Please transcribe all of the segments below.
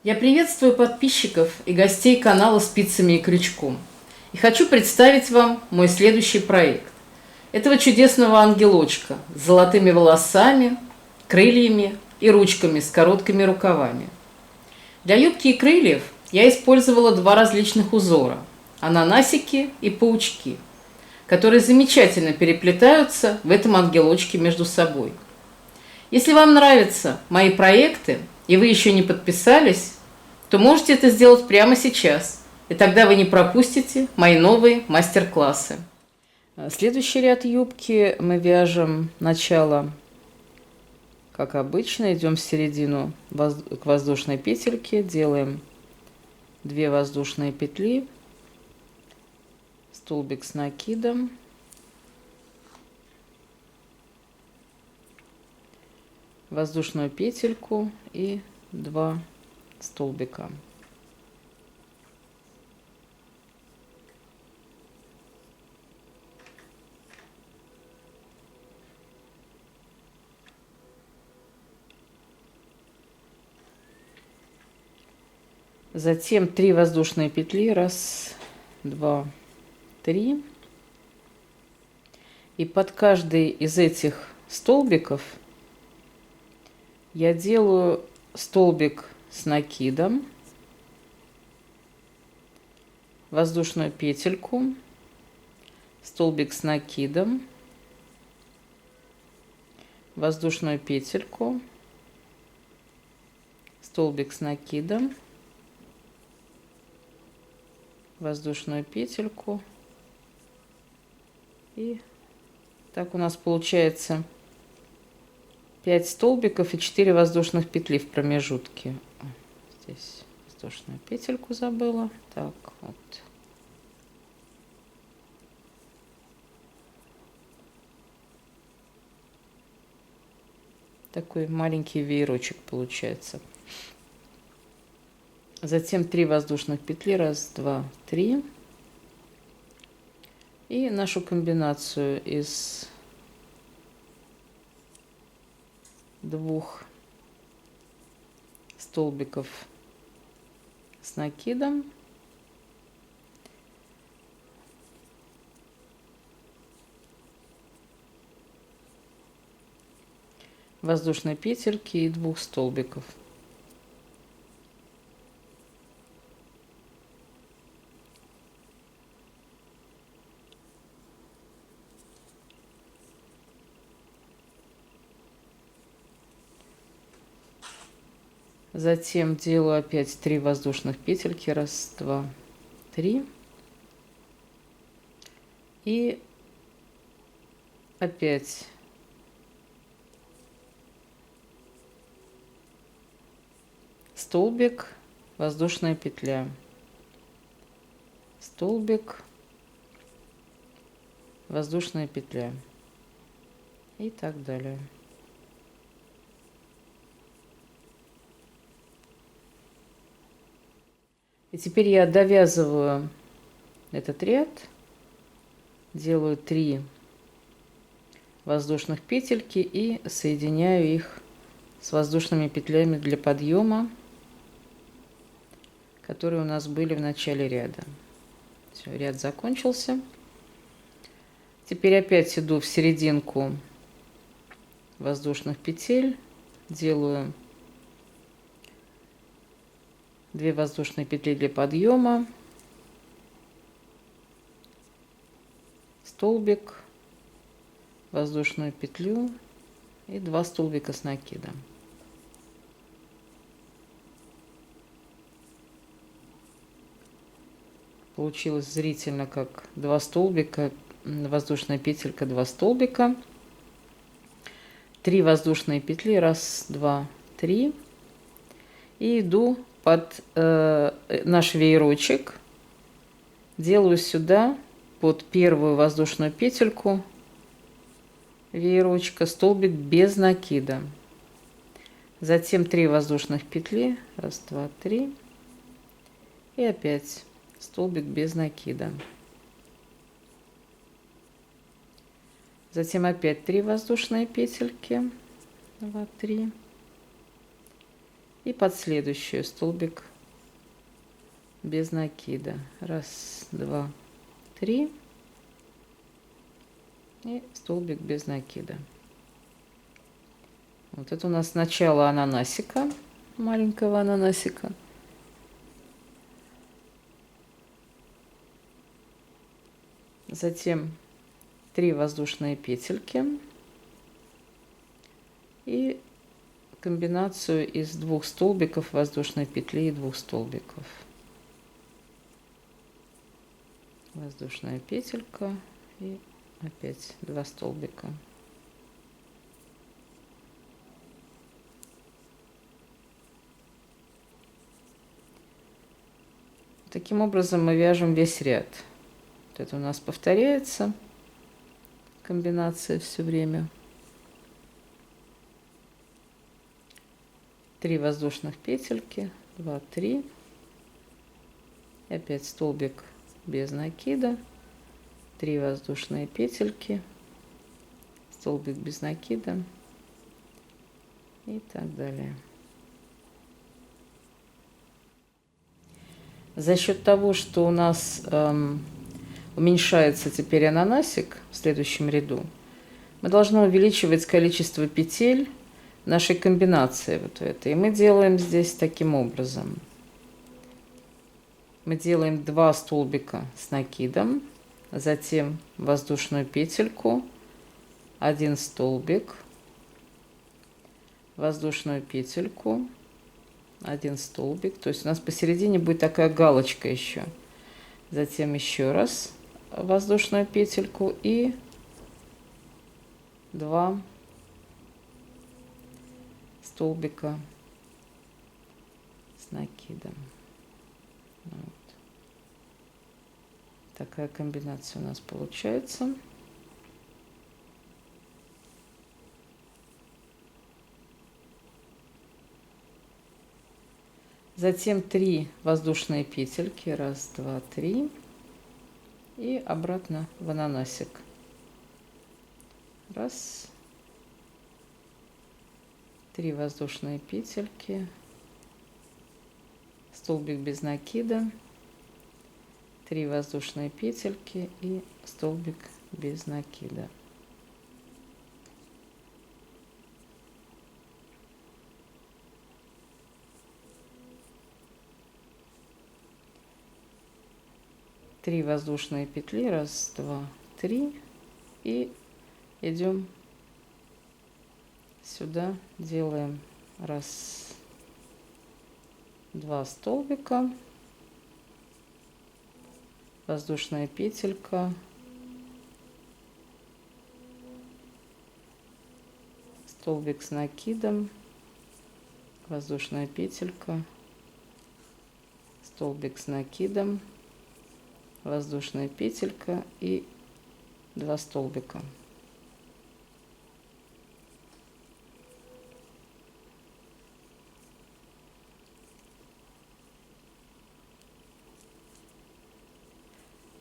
Я приветствую подписчиков и гостей канала «Спицами и крючком» и хочу представить вам мой следующий проект. Этого чудесного ангелочка с золотыми волосами, крыльями и ручками с короткими рукавами. Для юбки и крыльев я использовала два различных узора – ананасики и паучки, которые замечательно переплетаются в этом ангелочке между собой. Если вам нравятся мои проекты, и вы еще не подписались, то можете это сделать прямо сейчас, и тогда вы не пропустите мои новые мастер-классы. Следующий ряд юбки мы вяжем начало, как обычно, идем в середину к воздушной петельке, делаем 2 воздушные петли, столбик с накидом, воздушную петельку и 2 столбика. Затем 3 воздушные петли, 1, 2, 3. И под каждый из этих столбиков я делаю столбик с накидом, воздушную петельку, столбик с накидом, воздушную петельку, столбик с накидом, воздушную петельку. И так у нас получается 5 столбиков и 4 воздушных петли в промежутке. Здесь воздушную петельку забыла. Так вот. Такой маленький веерочек получается. Затем 3 воздушных петли. 1, 2, 3. И нашу комбинацию из 2 столбиков с накидом, воздушной петельки и 2 столбиков. Затем делаю опять 3 воздушных петельки. 1, 2, 3. И опять столбик, воздушная петля, столбик, воздушная петля и так далее. И теперь я довязываю этот ряд, делаю 3 воздушных петельки и соединяю их с воздушными петлями для подъема, которые у нас были в начале ряда. Все, ряд закончился. Теперь опять иду в серединку воздушных петель, делаю 2 воздушные петли для подъема, столбик, воздушную петлю и 2 столбика с накидом. Получилось зрительно как 2 столбика, воздушная петелька, 2 столбика, 3 воздушные петли, 1, 2, 3. И иду под наш веерочек, делаю сюда под первую воздушную петельку веерочка столбик без накида. Затем 3 воздушных петли, 1, 2, 3. И опять столбик без накида. Затем опять 3 воздушные петельки, 2, 3. И под следующую столбик без накида. Раз, два, три. И столбик без накида. Вот это у нас начало ананасика, маленького ананасика. Затем 3 воздушные петельки и комбинацию из 2 столбиков воздушной петли и 2 столбиков. Воздушная петелька и опять 2 столбика. Таким образом мы вяжем весь ряд. Вот это у нас повторяется комбинация все время. 3 воздушных петельки, 2, 3. И опять столбик без накида, 3 воздушные петельки, столбик без накида и так далее. За счет того, что у нас уменьшается теперь ананасик в следующем ряду, мы должны увеличивать количество петель нашей комбинации вот этой. И мы делаем здесь таким образом. Мы делаем 2 столбика с накидом, затем воздушную петельку, 1 столбик, воздушную петельку, 1 столбик. То есть у нас посередине будет такая галочка еще. Затем еще раз воздушную петельку и 2 столбика с накидом. Вот. Такая комбинация у нас получается. Затем 3 воздушные петельки. 1, 2, 3. И обратно в ананасик. 1, 3 воздушные петельки. Столбик без накида. 3 воздушные петельки и столбик без накида. Три воздушные петли, 1, 2, 3, и идем сюда, делаем 1, 2 столбика, воздушная петелька, столбик с накидом, воздушная петелька, столбик с накидом, воздушная петелька и 2 столбика.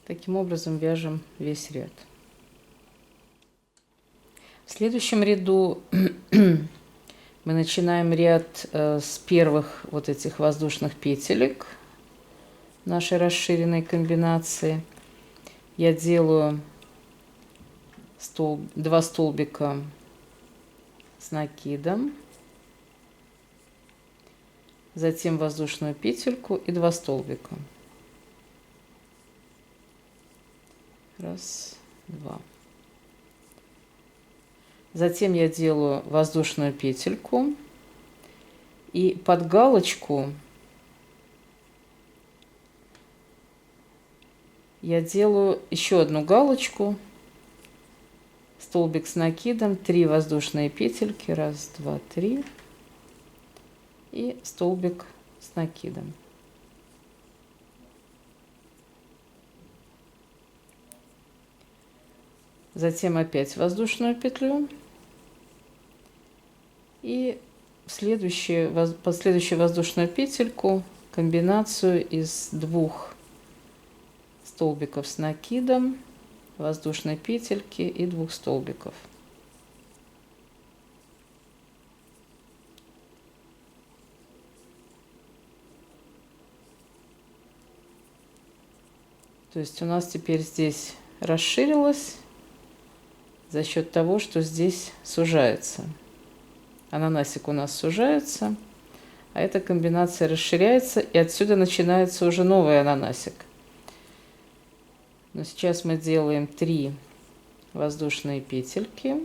Таким образом вяжем весь ряд. В следующем ряду мы начинаем ряд с первых вот этих воздушных петелек нашей расширенной комбинации. Я делаю 2 столбика с накидом, затем воздушную петельку и 2 столбика. 1, 2. Затем я делаю воздушную петельку и под галочку я делаю еще одну галочку, столбик с накидом, 3 воздушные петельки, 1, 2, 3 и столбик с накидом. Затем опять воздушную петлю и под следующую воздушную петельку комбинацию из 2 столбиков с накидом, воздушной петельки и 2 столбиков. То есть у нас теперь здесь расширилось за счет того, что здесь сужается. Ананасик у нас сужается, а эта комбинация расширяется, и отсюда начинается уже новый ананасик. Но сейчас мы делаем 3 воздушные петельки.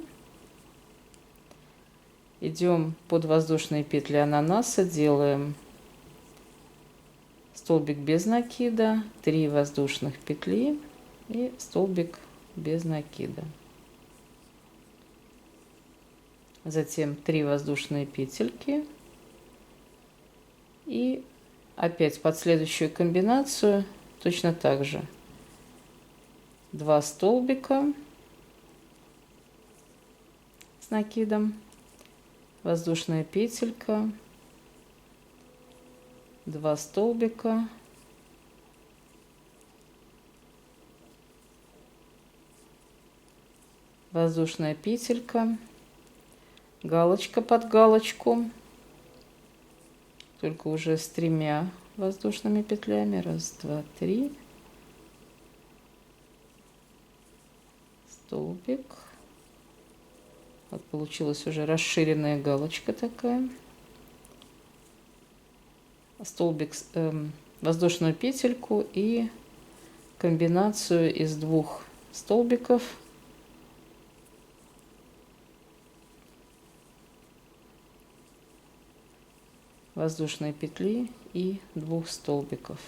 Идем под воздушные петли ананаса, делаем столбик без накида, 3 воздушных петли и столбик без накида. Затем 3 воздушные петельки и опять под следующую комбинацию точно так же 2 столбика с накидом, воздушная петелька, 2 столбика, воздушная петелька, галочка под галочку, только уже с 3 воздушными петлями. 1, 2, 3. Столбик. Вот получилась уже расширенная галочка такая. Столбик, воздушную петельку и комбинацию из 2 столбиков. Воздушные петли и 2 столбиков.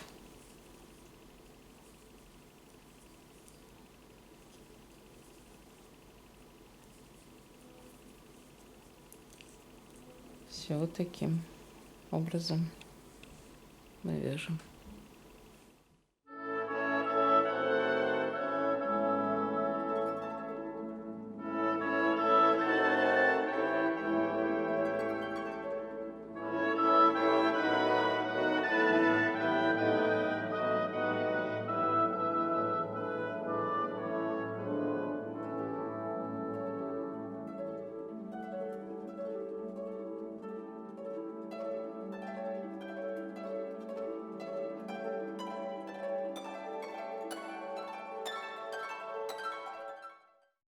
Все вот таким образом мы вяжем.